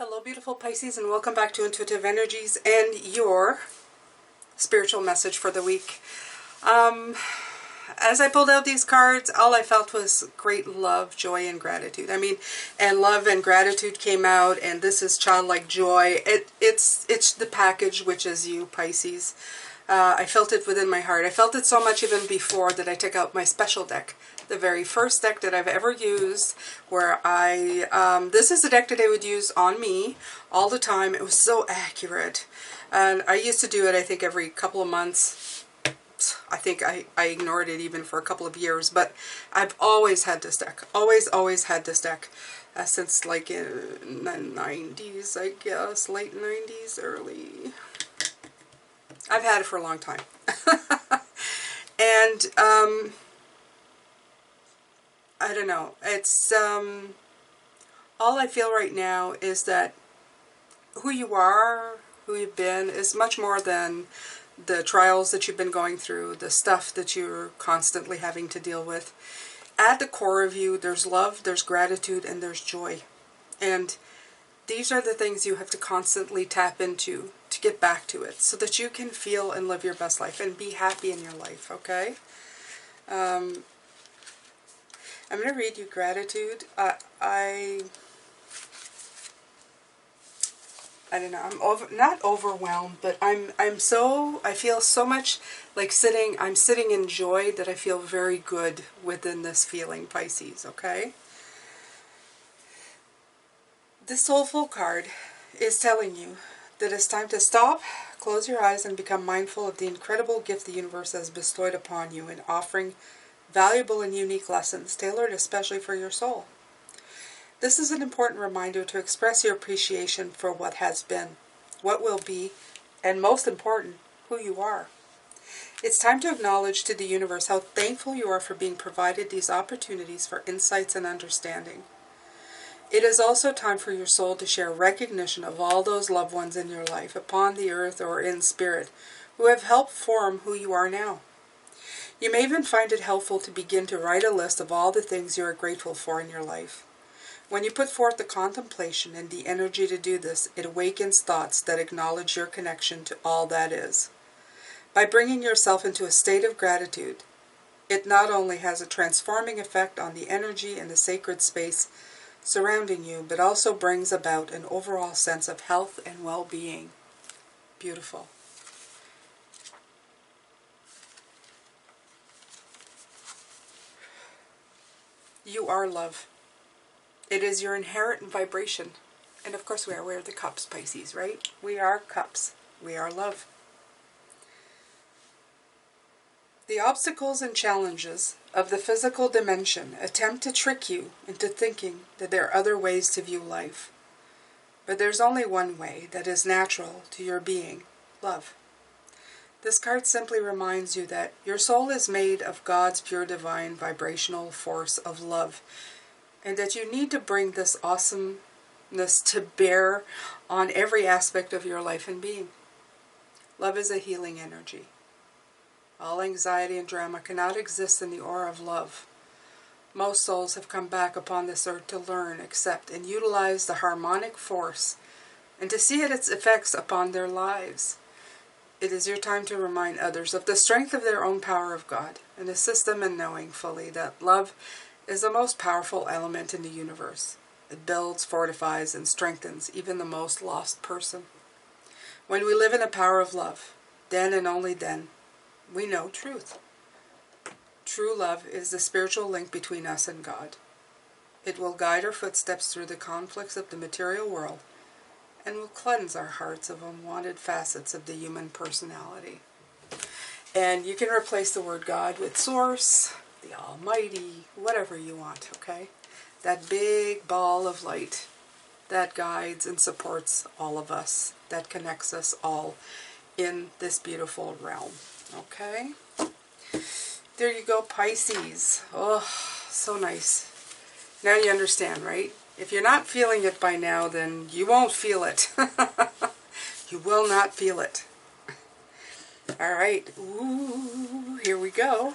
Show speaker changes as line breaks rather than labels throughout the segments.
Hello, beautiful Pisces, and welcome back to Intuitive Energies and your spiritual message for the week. As I pulled out these cards, all I felt was great love, joy, and gratitude. And love and gratitude came out, and this is childlike joy. It's the package, which is you, Pisces. I felt it within my heart. I felt it so much even before that I took out my special deck. The very first deck that I've ever used, where this is the deck that I would use on me all the time. It was so accurate. And I used to do it, I think, every couple of months. I think I ignored it even for a couple of years, but I've always had this deck. Always had this deck. Since like in the 90s, I guess. Late 90s, early. I've had it for a long time. And, I don't know. It's, all I feel right now is that who you are, who you've been, is much more than the trials that you've been going through, the stuff that you're constantly having to deal with. At the core of you, there's love, there's gratitude, and there's joy. And these are the things you have to constantly tap into to get back to it, so that you can feel and live your best life and be happy in your life, okay? I'm going to read you gratitude. I don't know. Not overwhelmed, but I feel so much like I'm sitting in joy that I feel very good within this feeling, Pisces, okay? This soulful card is telling you that it's time to stop, close your eyes, and become mindful of the incredible gift the universe has bestowed upon you in offering valuable and unique lessons tailored especially for your soul. This is an important reminder to express your appreciation for what has been, what will be, and most important, who you are. It's time to acknowledge to the universe how thankful you are for being provided these opportunities for insights and understanding. It is also time for your soul to share recognition of all those loved ones in your life, upon the earth or in spirit, who have helped form who you are now. You may even find it helpful to begin to write a list of all the things you are grateful for in your life. When you put forth the contemplation and the energy to do this, it awakens thoughts that acknowledge your connection to all that is. By bringing yourself into a state of gratitude, it not only has a transforming effect on the energy and the sacred space surrounding you, but also brings about an overall sense of health and well-being. Beautiful. You are love. It is your inherent vibration. And of course we are. We're the cups, Pisces, right? We are cups. We are love. The obstacles and challenges of the physical dimension attempt to trick you into thinking that there are other ways to view life. But there's only one way that is natural to your being, love. This card simply reminds you that your soul is made of God's pure divine vibrational force of love, and that you need to bring this awesomeness to bear on every aspect of your life and being. Love is a healing energy. All anxiety and drama cannot exist in the aura of love. Most souls have come back upon this earth to learn, accept, and utilize the harmonic force, and to see its effects upon their lives. It is your time to remind others of the strength of their own power of God, and assist them in knowing fully that love is the most powerful element in the universe. It builds, fortifies, and strengthens even the most lost person. When we live in the power of love, then and only then, we know truth. True love is the spiritual link between us and God. It will guide our footsteps through the conflicts of the material world, and will cleanse our hearts of unwanted facets of the human personality. And you can replace the word God with Source, the Almighty, whatever you want, okay? That big ball of light that guides and supports all of us, that connects us all in this beautiful realm, okay? There you go, Pisces. Oh, so nice. Now you understand, right? If you're not feeling it by now, then you won't feel it. You will not feel it. All right. Ooh, here we go.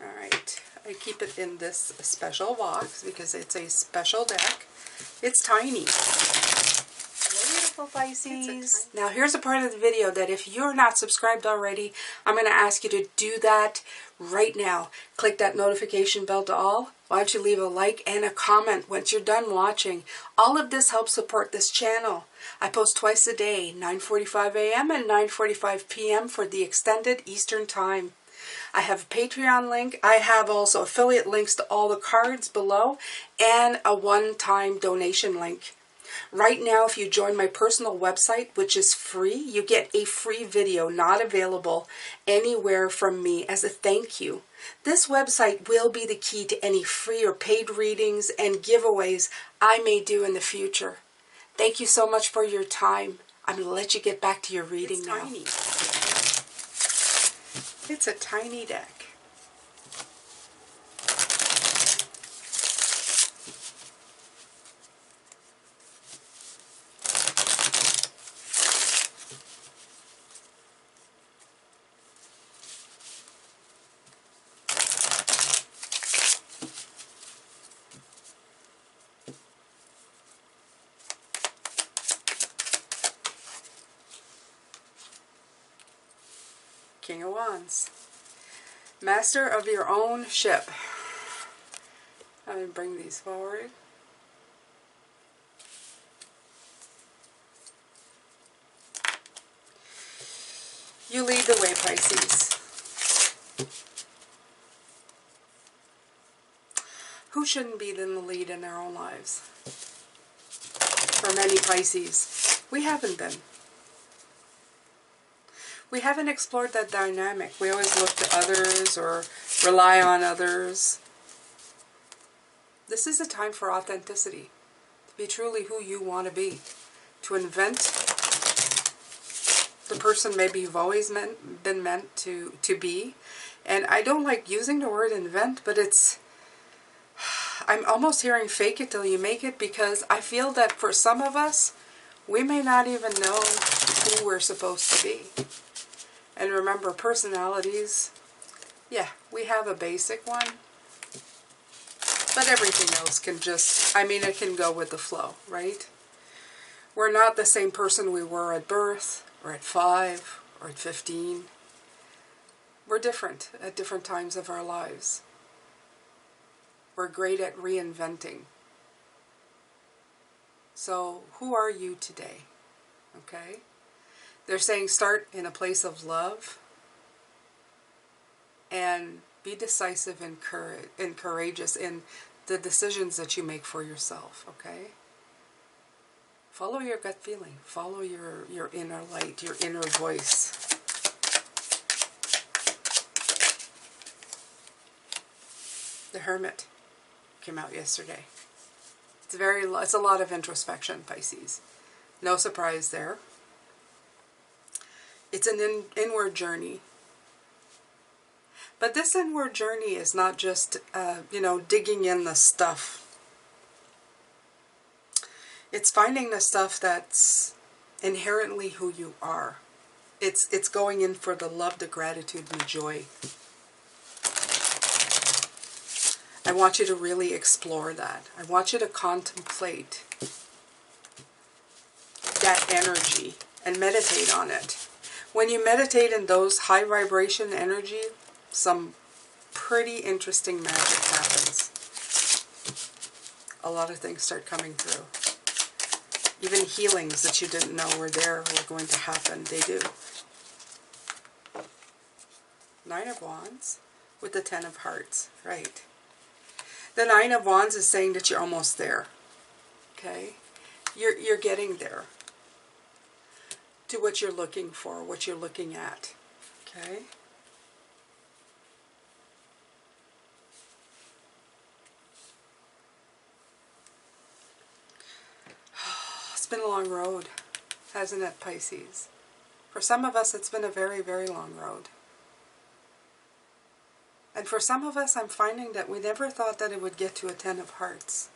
All right. I keep it in this special box because it's a special deck. It's tiny. Beautiful, Pisces. Now here's a part of the video that if you're not subscribed already, I'm going to ask you to do that right now. Click that notification bell to all. Why don't you leave a like and a comment once you're done watching. All of this helps support this channel. I post twice a day, 9:45 a.m. and 9:45 p.m. for the extended Eastern time. I have a Patreon link. I have also affiliate links to all the cards below and a one-time donation link. Right now, if you join my personal website, which is free, you get a free video not available anywhere from me as a thank you. This website will be the key to any free or paid readings and giveaways I may do in the future. Thank you so much for your time. I'm going to let you get back to your reading now. Tiny. It's a tiny deck. King of Wands. Master of your own ship. I'm going to bring these forward. You lead the way, Pisces. Who shouldn't be in the lead in their own lives? For many Pisces, we haven't been. We haven't explored that dynamic. We always look to others or rely on others. This is a time for authenticity. To be truly who you want to be. To invent the person maybe you've always been meant to be. And I don't like using the word invent, but I'm almost hearing fake it till you make it, because I feel that for some of us, we may not even know who we're supposed to be. And remember, personalities, yeah, we have a basic one, but everything else can just, it can go with the flow, right? We're not the same person we were at birth, or at 5, or at 15. We're different at different times of our lives. We're great at reinventing. So, who are you today? Okay? They're saying start in a place of love and be decisive and courageous in the decisions that you make for yourself, okay? Follow your gut feeling. Follow your inner light, your inner voice. The Hermit came out yesterday. It's a lot of introspection, Pisces. No surprise there. It's an inward journey. But this inward journey is not just, digging in the stuff. It's finding the stuff that's inherently who you are. It's going in for the love, the gratitude, and the joy. I want you to really explore that. I want you to contemplate that energy and meditate on it. When you meditate in those high vibration energy, some pretty interesting magic happens. A lot of things start coming through. Even healings that you didn't know were there were going to happen. They do. 9 of Wands with the 10 of Hearts. Right. The Nine of Wands is saying that you're almost there. Okay? You're getting there. To what you're looking for, what you're looking at. Okay? It's been a long road, hasn't it, Pisces? For some of us, it's been a very, very long road. And for some of us, I'm finding that we never thought that it would get to a 10 of Hearts.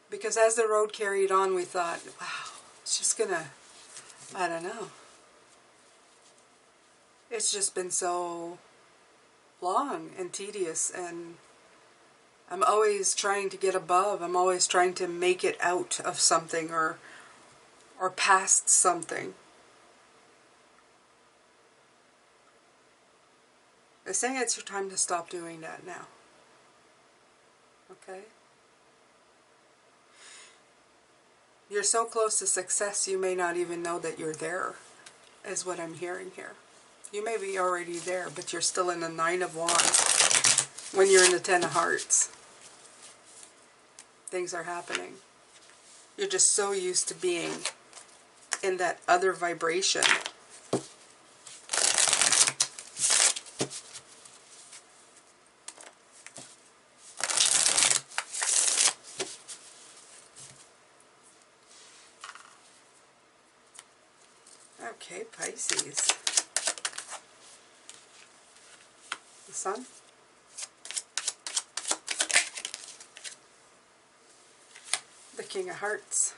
Because as the road carried on, we thought, wow, it's just gonna, I don't know. It's just been so long and tedious, and I'm always trying to get above. I'm always trying to make it out of something or past something. They're saying it's your time to stop doing that now. Okay? You're so close to success, you may not even know that you're there, is what I'm hearing here. You may be already there, but you're still in the Nine of Wands when you're in the 10 of Hearts. Things are happening. You're just so used to being in that other vibration. Okay, Pisces. The Sun. The King of Hearts.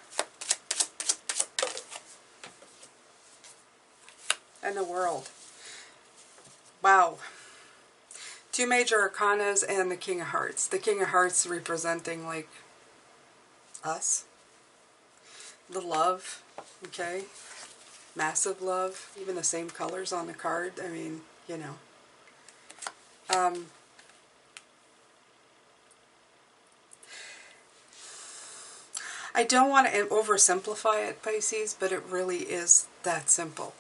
And the World. Wow. Two major arcanas and the King of Hearts. The King of Hearts representing, like, us. The love. Okay? Massive love. Even the same colors on the card. I mean, you know. I don't want to oversimplify it, Pisces, but it really is that simple.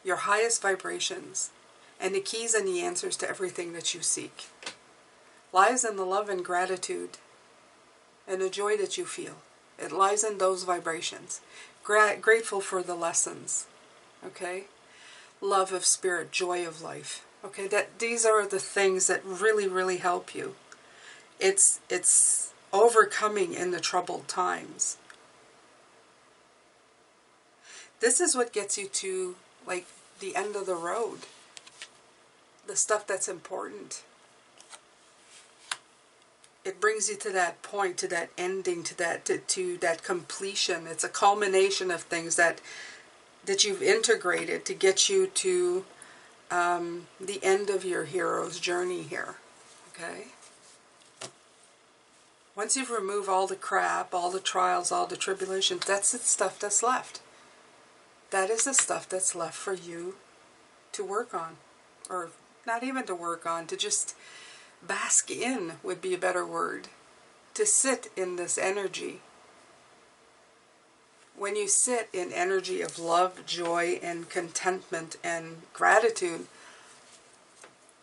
Your highest vibrations and the keys and the answers to everything that you seek lies in the love and gratitude and the joy that you feel. It lies in those vibrations. Grateful for the lessons, okay? Love of spirit, joy of life, okay? These are the things that really, really help you. It's overcoming in the troubled times. This is what gets you to, like, the end of the road. The stuff that's important. It brings you to that point, to that ending, to that completion. It's a culmination of things that you've integrated to get you to the end of your hero's journey here. Okay? Once you've removed all the crap, all the trials, all the tribulations, that's the stuff that's left. That is the stuff that's left for you to work on. Or not even to work on, to just bask in would be a better word. To sit in this energy. When you sit in energy of love, joy, and contentment and gratitude,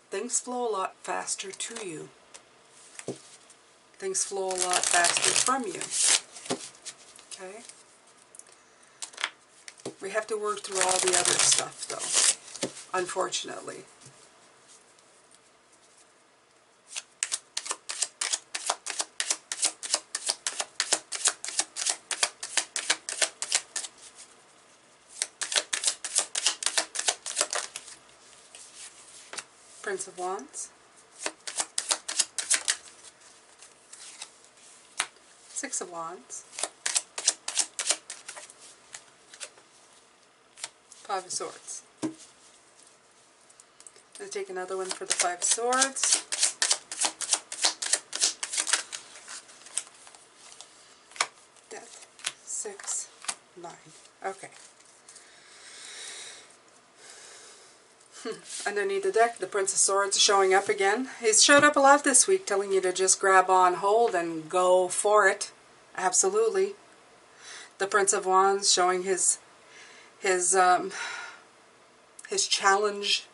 things flow a lot faster to you. Things flow a lot faster from you. Okay? We have to work through all the other stuff, though, unfortunately. Prince of Wands. Six of Wands. Five of Swords. I'm going to take another one for the Five of Swords. Death. 6, 9. Okay. Underneath the deck, the Prince of Swords showing up again. He's showed up a lot this week, telling you to just grab on hold and go for it. Absolutely. The Prince of Wands showing his challenges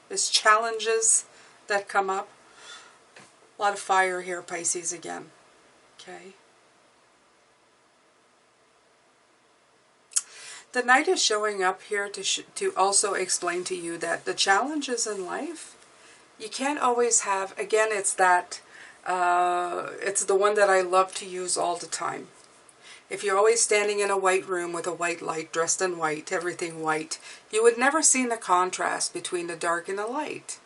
that come up. A lot of fire here, Pisces, again. Okay. The Knight is showing up here to also explain to you that the challenges in life, you can't always have, again, it's that, it's the one that I love to use all the time. If you're always standing in a white room with a white light, dressed in white, everything white, you would never see the contrast between the dark and the light.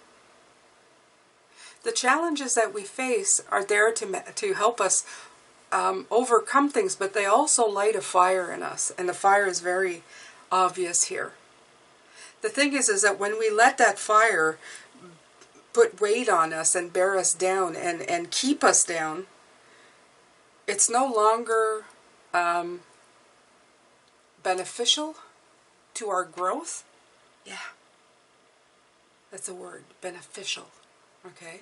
The challenges that we face are there to help us overcome things, but they also light a fire in us, and the fire is very obvious here. The thing is that when we let that fire put weight on us and bear us down and keep us down, it's no longer beneficial to our growth. Yeah, that's a word, beneficial. Okay?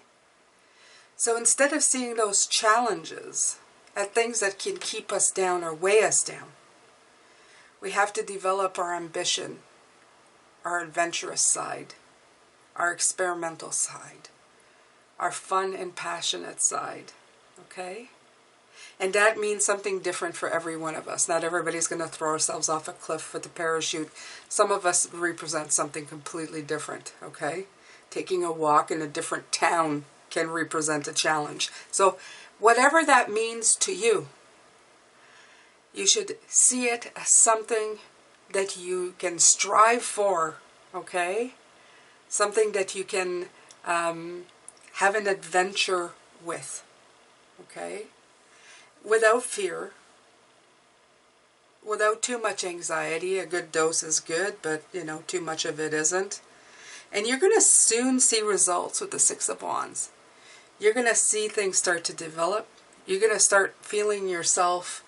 So instead of seeing those challenges at things that can keep us down or weigh us down, we have to develop our ambition, our adventurous side, our experimental side, our fun and passionate side. Okay? And that means something different for every one of us. Not everybody's going to throw ourselves off a cliff with a parachute. Some of us represent something completely different. Okay? Taking a walk in a different town can represent a challenge. So whatever that means to you, you should see it as something that you can strive for, okay? Something that you can have an adventure with, okay? Without fear, without too much anxiety. A good dose is good, but, too much of it isn't. And you're going to soon see results with the Six of Wands. You're going to see things start to develop. You're going to start feeling yourself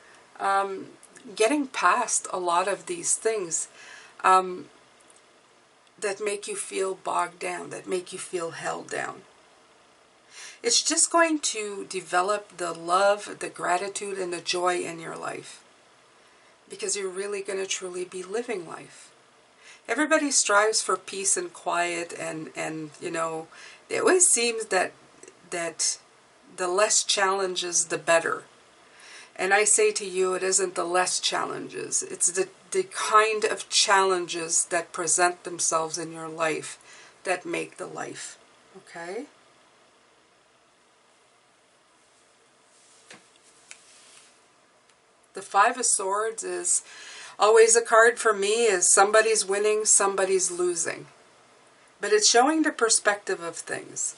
getting past a lot of these things that make you feel bogged down, that make you feel held down. It's just going to develop the love, the gratitude, and the joy in your life, because you're really going to truly be living life. Everybody strives for peace and quiet, and it always seems that the less challenges, the better. And I say to you, it isn't the less challenges. It's the kind of challenges that present themselves in your life that make the life. Okay? The Five of Swords is always a card for me is somebody's winning, somebody's losing. But it's showing the perspective of things.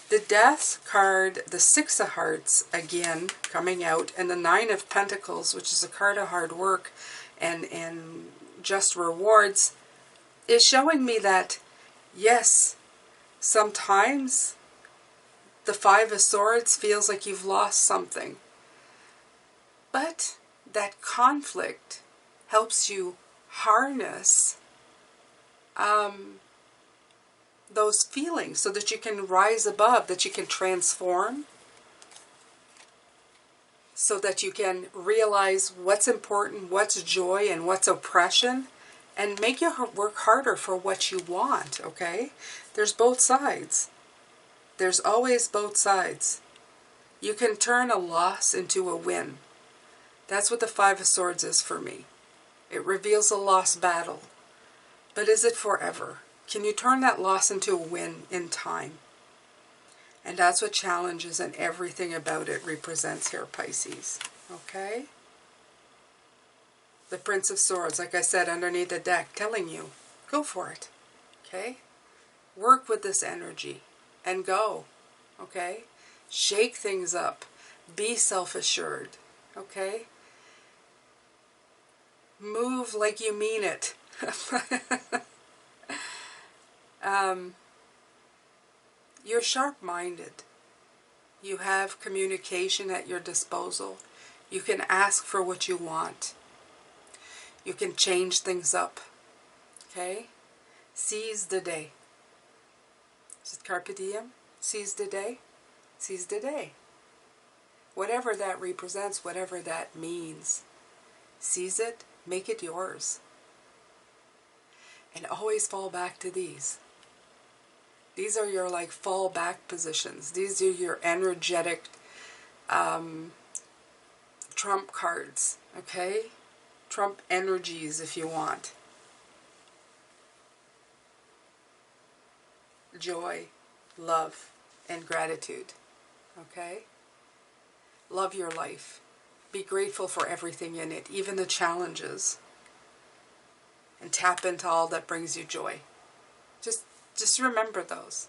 The Death card, the Six of Hearts, again, coming out, and the Nine of Pentacles, which is a card of hard work and just rewards, is showing me that, yes, sometimes the Five of Swords feels like you've lost something. But that conflict helps you harness those feelings so that you can rise above, that you can transform, so that you can realize what's important, what's joy, and what's oppression, and make you work harder for what you want, okay? There's both sides. There's always both sides. You can turn a loss into a win. That's what the Five of Swords is for me. It reveals a lost battle. But is it forever? Can you turn that loss into a win in time? And that's what challenges and everything about it represents here, Pisces. Okay? The Prince of Swords, like I said, underneath the deck, telling you, go for it. Okay? Work with this energy and go. Okay? Shake things up. Be self-assured. Okay? Move like you mean it. You're sharp-minded. You have communication at your disposal. You can ask for what you want. You can change things up. Okay? Seize the day. Is it Carpe Diem? Seize the day? Seize the day. Whatever that represents, whatever that means. Seize it, make it yours. And always fall back to these. These are your like fallback positions. These are your energetic trump cards, okay? Trump energies if you want. Joy, love, and gratitude, okay? Love your life. Be grateful for everything in it, even the challenges. And tap into all that brings you joy. Just remember those.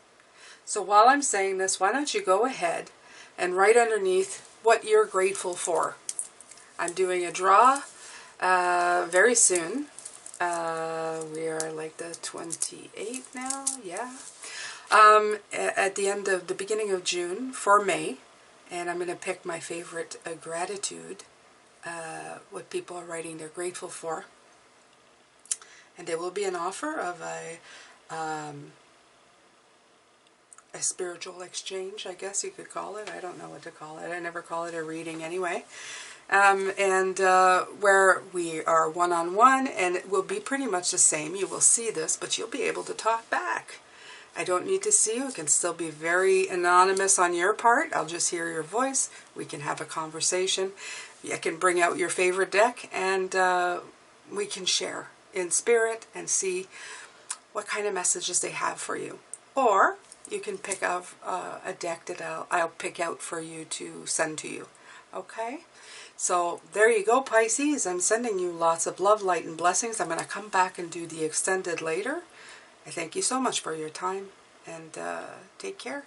So while I'm saying this, why don't you go ahead and write underneath what you're grateful for. I'm doing a draw very soon. We are like the 28th now, yeah. At the beginning of June for May. And I'm going to pick my favorite gratitude, what people are writing they're grateful for. And there will be an offer of a spiritual exchange, I guess you could call it. I don't know what to call it. I never call it a reading anyway. Where we are one-on-one, and it will be pretty much the same. You will see this, but you'll be able to talk back. I don't need to see you. It can still be very anonymous on your part. I'll just hear your voice. We can have a conversation. I can bring out your favorite deck, and we can share in spirit and see what kind of messages they have for you. Or you can pick out a deck that I'll pick out for you to send to you. Okay? So there you go, Pisces. I'm sending you lots of love, light, and blessings. I'm going to come back and do the extended later. I thank you so much for your time, and take care.